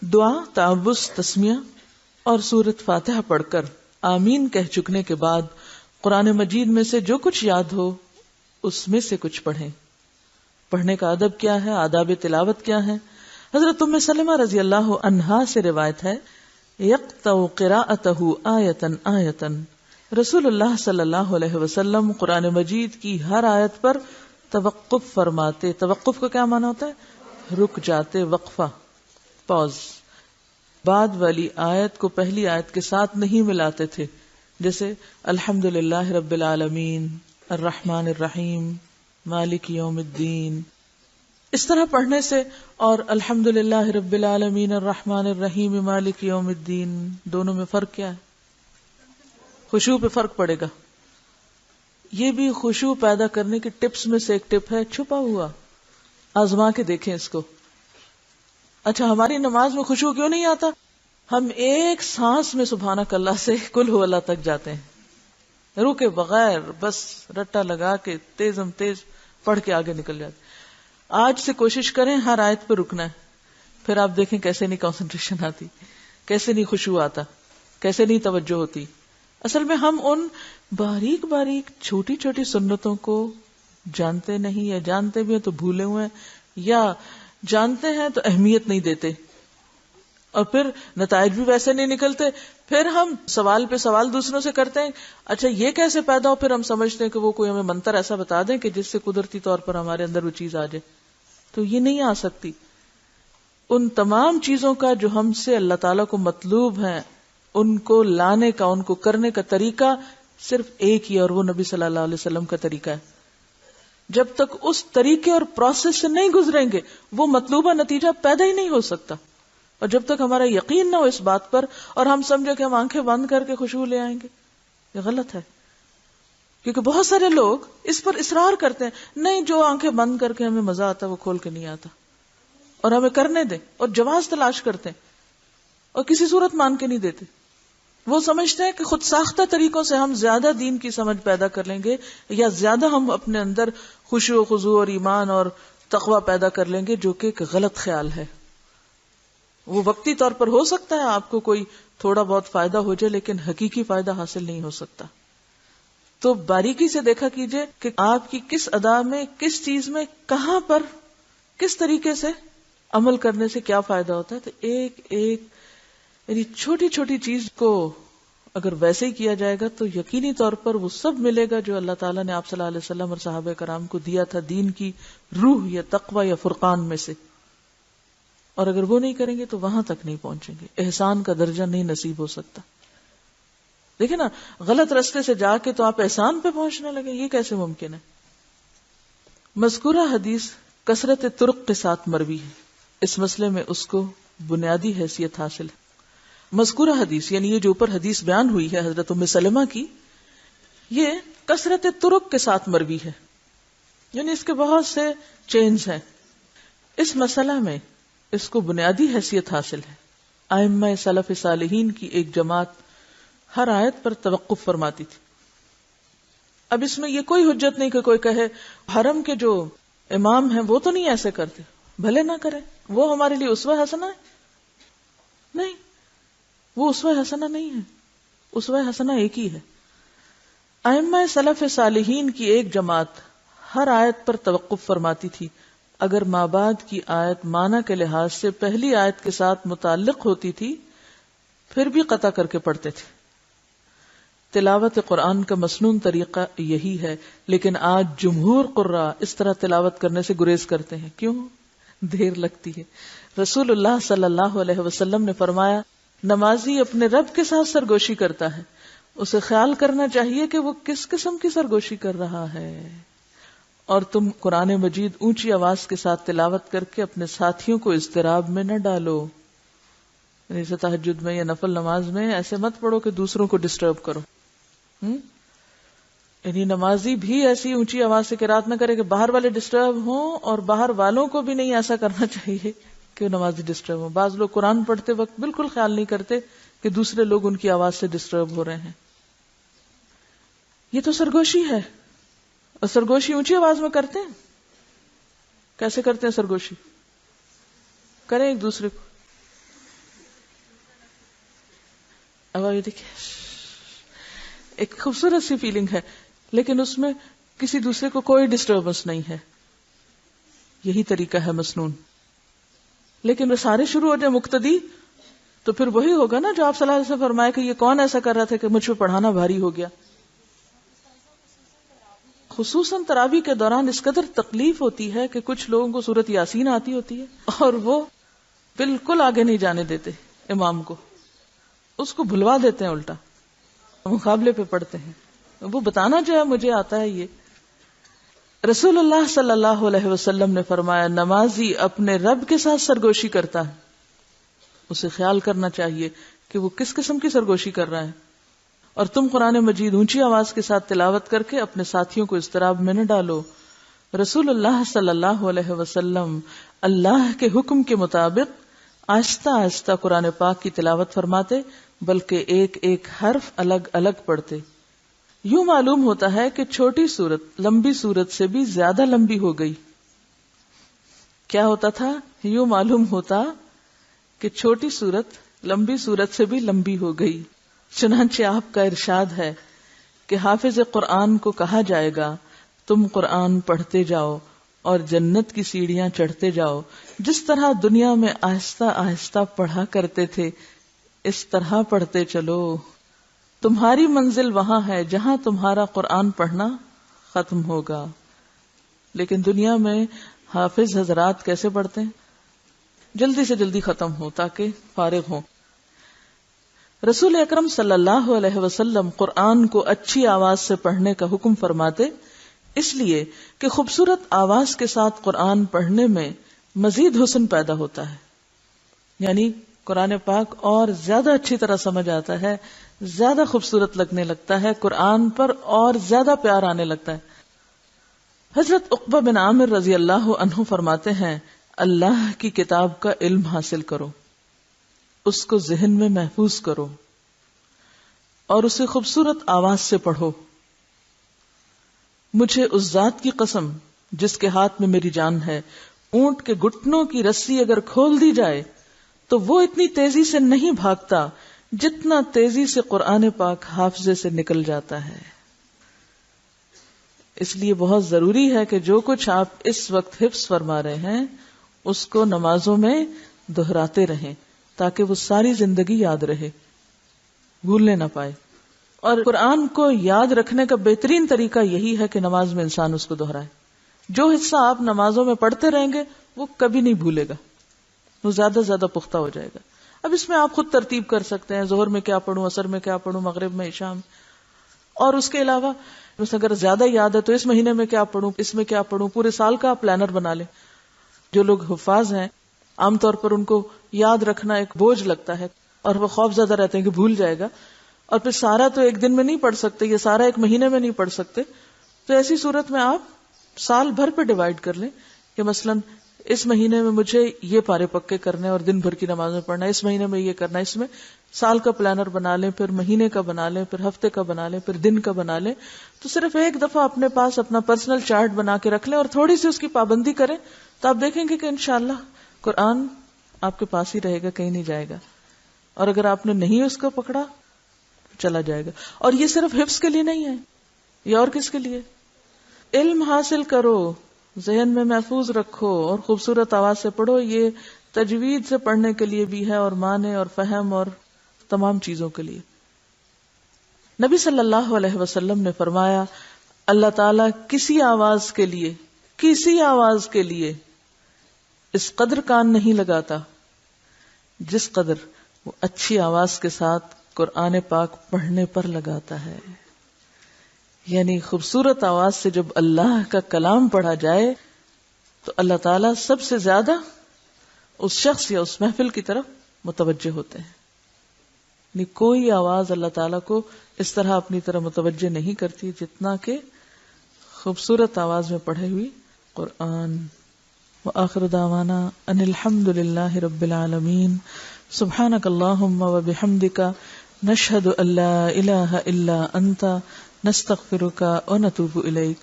دعا، تعوذ، تسمیہ اور سورۃ فاتحہ پڑھ کر آمین کہہ چکنے کے بعد قرآن مجید میں سے جو کچھ یاد ہو اس میں سے کچھ پڑھیں. پڑھنے کا ادب کیا ہے، آداب تلاوت کیا ہے؟ حضرت ام سلمہ رضی اللہ عنہا سے روایت ہے، یقطع قراءتہ آیتن آیتن، رسول اللہ صلی اللہ علیہ وسلم قرآن مجید کی ہر آیت پر توقف فرماتے. توقف کا کیا معنی ہوتا ہے؟ رک جاتے، وقفہ، پاز. بعد والی آیت کو پہلی آیت کے ساتھ نہیں ملاتے تھے، جیسے الحمدللہ رب العالمین الرحمن الرحیم مالک یوم الدین. اس طرح پڑھنے سے اور الحمدللہ رب العالمین الرحمن الرحیم مالک یوم الدین، دونوں میں فرق کیا ہے؟ خشوع پہ فرق پڑے گا. یہ بھی خشوع پیدا کرنے کی ٹپس میں سے ایک ٹپ ہے، چھپا ہوا. آزما کے دیکھیں اس کو. اچھا، ہماری نماز میں خشوع کیوں نہیں آتا؟ ہم ایک سانس میں سبحانک اللہ سے قل هو اللہ تک جاتے ہیں، رکے بغیر، بس رٹا لگا کے تیزم تیز پڑھ کے آگے نکل جاتے. آج سے کوشش کریں ہر آیت پہ رکنا ہے، پھر آپ دیکھیں کیسے نہیں کنسنٹریشن آتی، کیسے نہیں خشوع آتا، کیسے نہیں توجہ ہوتی. اصل میں ہم ان باریک باریک چھوٹی چھوٹی سنتوں کو جانتے نہیں، یا جانتے بھی ہیں تو بھولے ہوئے ہیں، یا جانتے ہیں تو اہمیت نہیں دیتے، اور پھر نتائج بھی ویسے نہیں نکلتے. پھر ہم سوال پہ سوال دوسروں سے کرتے ہیں، اچھا یہ کیسے پیدا ہو؟ پھر ہم سمجھتے ہیں کہ وہ کوئی ہمیں منتر ایسا بتا دیں کہ جس سے قدرتی طور پر ہمارے اندر وہ چیز آ جائے. تو یہ نہیں آ سکتی. ان تمام چیزوں کا جو ہم سے اللہ تعالیٰ کو مطلوب ہے، ان کو لانے کا، ان کو کرنے کا طریقہ صرف ایک ہی، اور وہ نبی صلی اللہ علیہ وسلم کا طریقہ ہے. جب تک اس طریقے اور پروسیس سے نہیں گزریں گے وہ مطلوبہ نتیجہ پیدا ہی نہیں ہو سکتا. اور جب تک ہمارا یقین نہ ہو اس بات پر اور ہم سمجھے کہ ہم آنکھیں بند کر کے خشوع لے آئیں گے، یہ غلط ہے. کیونکہ بہت سارے لوگ اس پر اصرار کرتے ہیں، نہیں جو آنکھیں بند کر کے ہمیں مزہ آتا ہے وہ کھول کے نہیں آتا، اور ہمیں کرنے دیں، اور جواز تلاش کرتے ہیں اور کسی صورت مان کے نہیں دیتے. وہ سمجھتے ہیں کہ خود ساختہ طریقوں سے ہم زیادہ دین کی سمجھ پیدا کر لیں گے، یا زیادہ ہم اپنے اندر خشوع و خضوع اور ایمان اور تقوی پیدا کر لیں گے، جو کہ ایک غلط خیال ہے. وہ وقتی طور پر ہو سکتا ہے آپ کو کوئی تھوڑا بہت فائدہ ہو جائے، لیکن حقیقی فائدہ حاصل نہیں ہو سکتا. تو باریکی سے دیکھا کیجئے کہ آپ کی کس ادا میں، کس چیز میں، کہاں پر، کس طریقے سے عمل کرنے سے کیا فائدہ ہوتا ہے. تو ایک ایک یعنی چھوٹی چھوٹی چیز کو اگر ویسے ہی کیا جائے گا تو یقینی طور پر وہ سب ملے گا جو اللہ تعالیٰ نے آپ صلی اللہ علیہ وسلم اور صحابہ کرام کو دیا تھا دین کی روح یا تقوی یا فرقان میں سے. اور اگر وہ نہیں کریں گے تو وہاں تک نہیں پہنچیں گے، احسان کا درجہ نہیں نصیب ہو سکتا. دیکھیں نا، غلط راستے سے جا کے تو آپ احسان پہ پہنچنے لگے، یہ کیسے ممکن ہے؟ مذکورہ حدیث کثرت طرق کے ساتھ مروی ہے، اس مسئلے میں اس کو بنیادی حیثیت حاصل ہے. مذکورہ حدیث یعنی یہ جو اوپر حدیث بیان ہوئی ہے حضرت ام سلمہ کی، یہ کثرت طرق کے ساتھ مروی ہے، یعنی اس کے بہت سے چینز ہیں. اس مسئلہ میں اس کو بنیادی حیثیت حاصل ہے. ائمہ سلف صالحین کی ایک جماعت ہر آیت پر توقف فرماتی تھی. اب اس میں یہ کوئی حجت نہیں کہ کوئی کہے حرم کے جو امام ہیں وہ تو نہیں ایسے کرتے، بھلے نہ کریں، وہ ہمارے لیے اسوہ حسنہ ہے. نہیں، وہ اسوہ حسنہ نہیں ہے، اسوہ حسنہ ایک ہی ہے. ائمہ سلف صالحین کی ایک جماعت ہر آیت پر توقف فرماتی تھی. اگر مابعد کی آیت معنی کے لحاظ سے پہلی آیت کے ساتھ متعلق ہوتی تھی پھر بھی قطع کر کے پڑھتے تھے. تلاوت قرآن کا مسنون طریقہ یہی ہے، لیکن آج جمہور قراء اس طرح تلاوت کرنے سے گریز کرتے ہیں. کیوں؟ دیر لگتی ہے. رسول اللہ صلی اللہ علیہ وسلم نے فرمایا، نمازی اپنے رب کے ساتھ سرگوشی کرتا ہے، اسے خیال کرنا چاہیے کہ وہ کس قسم کی سرگوشی کر رہا ہے. اور تم قرآن مجید اونچی آواز کے ساتھ تلاوت کر کے اپنے ساتھیوں کو اضطراب میں نہ ڈالو. جیسے تہجد میں یا نفل نماز میں ایسے مت پڑھو کہ دوسروں کو ڈسٹرب کرو. یعنی نمازی بھی ایسی اونچی آواز سے قرات نہ کرے کہ باہر والے ڈسٹرب ہوں، اور باہر والوں کو بھی نہیں ایسا کرنا چاہیے کہ نمازی ڈسٹرب ہوں. بعض لوگ قرآن پڑھتے وقت بالکل خیال نہیں کرتے کہ دوسرے لوگ ان کی آواز سے ڈسٹرب ہو رہے ہیں. یہ تو سرگوشی ہے. اور سرگوشی اونچی آواز میں کرتے ہیں. کیسے کرتے ہیں سرگوشی؟ کریں ایک دوسرے کو اب یہ دیکھیں ایک خوبصورت سی فیلنگ ہے، لیکن اس میں کسی دوسرے کو کوئی ڈسٹربنس نہیں ہے. یہی طریقہ ہے مسنون. لیکن وہ سارے شروع ہو جائے مقتدی تو پھر وہی ہوگا نا جو آپ صلی اللہ علیہ وسلم فرمائے کہ یہ کون ایسا کر رہا تھا کہ مجھ پہ پڑھانا بھاری ہو گیا. خصوصاً تراویح کے دوران اس قدر تکلیف ہوتی ہے کہ کچھ لوگوں کو سورت یاسین آتی ہوتی ہے اور وہ بالکل آگے نہیں جانے دیتے امام کو، اس کو بھلوا دیتے ہیں، الٹا مقابلے پہ پڑھتے ہیں. وہ بتانا جو ہے مجھے آتا ہے. یہ رسول اللہ صلی اللہ علیہ وسلم نے فرمایا نمازی اپنے رب کے ساتھ سرگوشی کرتا ہے، اسے خیال کرنا چاہیے کہ وہ کس قسم کی سرگوشی کر رہا ہے. اور تم قرآن مجید اونچی آواز کے ساتھ تلاوت کر کے اپنے ساتھیوں کو اضطراب میں نہ ڈالو. رسول اللہ صلی اللہ علیہ وسلم اللہ کے حکم کے مطابق آہستہ آہستہ قرآن پاک کی تلاوت فرماتے، بلکہ ایک ایک حرف الگ الگ پڑھتے. یوں معلوم ہوتا ہے کہ چھوٹی سورت لمبی سورت سے بھی زیادہ لمبی ہو گئی. کیا ہوتا تھا؟ یوں معلوم ہوتا کہ چھوٹی سورت لمبی سورت سے بھی لمبی ہو گئی. چنانچہ آپ کا ارشاد ہے کہ حافظ قرآن کو کہا جائے گا تم قرآن پڑھتے جاؤ اور جنت کی سیڑھیاں چڑھتے جاؤ. جس طرح دنیا میں آہستہ آہستہ پڑھا کرتے تھے اس طرح پڑھتے چلو. تمہاری منزل وہاں ہے جہاں تمہارا قرآن پڑھنا ختم ہوگا. لیکن دنیا میں حافظ حضرات کیسے پڑھتے ہیں؟ جلدی سے جلدی ختم ہو تاکہ فارغ ہو. رسول اکرم صلی اللہ علیہ وسلم قرآن کو اچھی آواز سے پڑھنے کا حکم فرماتے، اس لیے کہ خوبصورت آواز کے ساتھ قرآن پڑھنے میں مزید حسن پیدا ہوتا ہے. یعنی قرآن پاک اور زیادہ اچھی طرح سمجھ آتا ہے، زیادہ خوبصورت لگنے لگتا ہے، قرآن پر اور زیادہ پیار آنے لگتا ہے. حضرت عقبہ بن عامر رضی اللہ عنہ فرماتے ہیں اللہ کی کتاب کا علم حاصل کرو، اس کو ذہن میں محفوظ کرو اور اسے خوبصورت آواز سے پڑھو. مجھے اس ذات کی قسم جس کے ہاتھ میں میری جان ہے، اونٹ کے گھٹنوں کی رسی اگر کھول دی جائے تو وہ اتنی تیزی سے نہیں بھاگتا جتنا تیزی سے قرآن پاک حافظے سے نکل جاتا ہے. اس لیے بہت ضروری ہے کہ جو کچھ آپ اس وقت حفظ فرما رہے ہیں اس کو نمازوں میں دہراتے رہیں تاکہ وہ ساری زندگی یاد رہے، بھولنے نہ پائے. اور قرآن کو یاد رکھنے کا بہترین طریقہ یہی ہے کہ نماز میں انسان اس کو دہرائے. جو حصہ آپ نمازوں میں پڑھتے رہیں گے وہ کبھی نہیں بھولے گا، وہ زیادہ زیادہ پختہ ہو جائے گا. اب اس میں آپ خود ترتیب کر سکتے ہیں، ظہر میں کیا پڑھوں، عصر میں کیا پڑھوں، مغرب میں، عشاء میں. اور اس کے علاوہ اگر زیادہ یاد ہے تو اس مہینے میں کیا پڑھوں، اس میں کیا پڑھوں، پورے سال کا آپ پلانر بنا لیں. جو لوگ حفاظ ہیں عام طور پر ان کو یاد رکھنا ایک بوجھ لگتا ہے اور وہ خوف زدہ رہتے ہیں کہ بھول جائے گا، اور پھر سارا تو ایک دن میں نہیں پڑھ سکتے، یہ سارا ایک مہینے میں نہیں پڑھ سکتے. تو ایسی صورت میں آپ سال بھر پہ ڈیوائیڈ کر لیں کہ مثلاً اس مہینے میں مجھے یہ پارے پکے کرنے اور دن بھر کی نماز میں پڑھنا، اس مہینے میں یہ کرنا. اس میں سال کا پلانر بنا لیں، پھر مہینے کا بنا لیں، پھر ہفتے کا بنا لیں، پھر دن کا بنا لیں. تو صرف ایک دفعہ اپنے پاس اپنا پرسنل چارٹ بنا کے رکھ لیں اور تھوڑی سی اس کی پابندی کریں تو آپ دیکھیں گے کہ انشاءاللہ قرآن آپ کے پاس ہی رہے گا، کہیں نہیں جائے گا. اور اگر آپ نے نہیں اس کو پکڑا چلا جائے گا. اور یہ صرف حفظ کے لیے نہیں ہے، یہ اور کس کے لیے؟ علم حاصل کرو، ذہن میں محفوظ رکھو اور خوبصورت آواز سے پڑھو. یہ تجوید سے پڑھنے کے لیے بھی ہے اور معنی اور فہم اور تمام چیزوں کے لیے. نبی صلی اللہ علیہ وسلم نے فرمایا اللہ تعالیٰ کسی آواز کے لیے اس قدر کان نہیں لگاتا جس قدر وہ اچھی آواز کے ساتھ قرآن پاک پڑھنے پر لگاتا ہے. یعنی خوبصورت آواز سے جب اللہ کا کلام پڑھا جائے تو اللہ تعالیٰ سب سے زیادہ اس شخص یا اس محفل کی طرف متوجہ ہوتے ہیں. یعنی کوئی آواز اللہ تعالیٰ کو اس طرح اپنی طرح متوجہ نہیں کرتی جتنا کہ خوبصورت آواز میں پڑھے ہوئی قرآن. وآخر دعوانا ان الحمد للہ رب العالمین. سبحانک اللہم وبحمدک نشہد ان لا الہ الا انت نستغفرک ونتوب الیک.